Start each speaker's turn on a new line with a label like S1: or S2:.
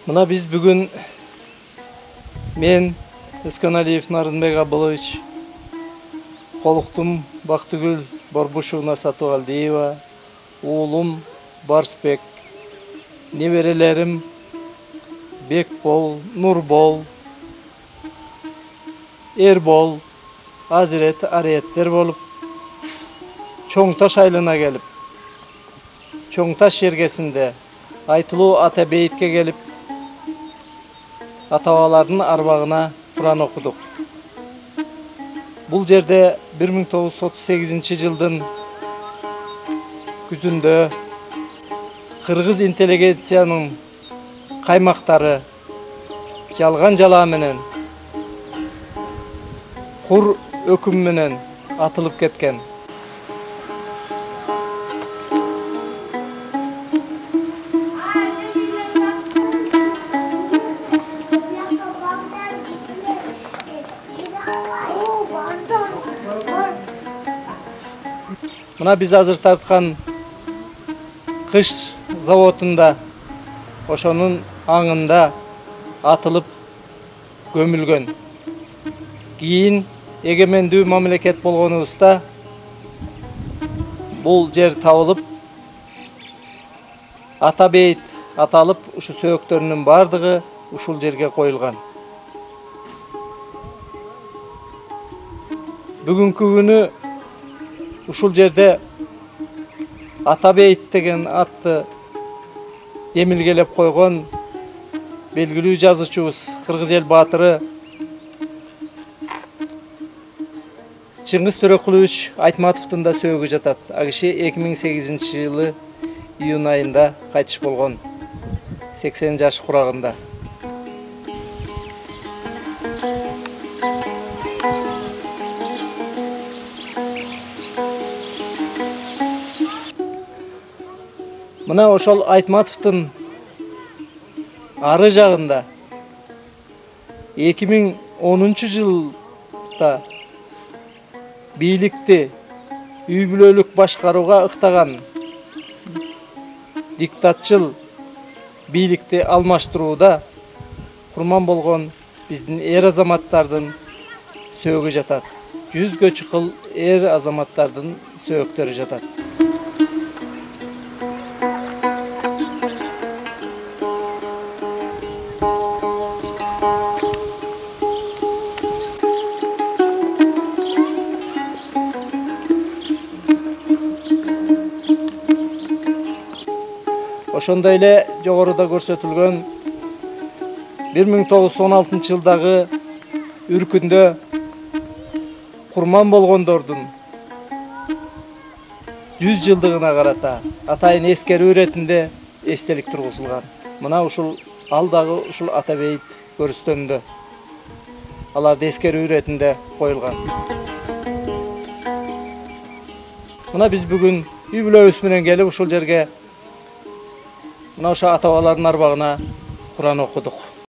S1: Мына біз бүгін мен Есканалиев Нарынбек Абылович, Қолықтым Бақтыгүл Борбушевна Сатуалдиева, оğlum Барсбек, неберелерім Бекбол, Нурбол, Ербол, Азирет, Ареттер болып, Чоңташ айлына келіп, Чоңташ жергесінде айтылу ата бейітке келіп, аталардың арбағына Құран оқыдық. Бұл жерде 1938 жылдың күзінде қырғыз интеллигенцияның қаймақтары жалған жаламенен, құр өкімменен атылып кеткен. Мына біз азыр тартқан қыш заводында, ошонун аңында атылып көмүлгөн. Кийин эгемендүү мамлекет болгонубузда бул жер табылып, ата бейит аталып, ушу сөөктөрүнүн бардыгы ушул жерге коюлган. Бүгүнкү күнү ушул жерде ата бейит деген атты эмилгелеп койгон белгилүү жазуучубуз Кыргыз эл баатыры Чыңгыз Төрөкулович Айтматовдун да сөөгү жатат. Ал киши 2008 жылы июнь айында кайтыш болгон, 80 жаш курагында. Мына ошол Айтматовдун ары жагында 2010 жылда бийликти үй бүлөлүк башкарууга ыктаган диктатчыл бийликти алмаштырууда курман болгон биздин эр азаматтардын сөөгү жатат. 100гө чыкыл эр азаматтардын сөөктөрү жатат. Ошондой эле жогоруда көрсөтүлгөн 1916 жылдагы үркүндө курман болгондордун 100 жылдыгына карата атайын эскерүү иретинде эстелик тургузулган. Мына ушул алдагы ушул ата бейит көрүстөнүндө аларды эскерүү иретинде коюлган. Мына биз бүгүн үй бүлөбүз менен келип ушул жерге мына ошо ата-бабалардын арбагына Куран окудук.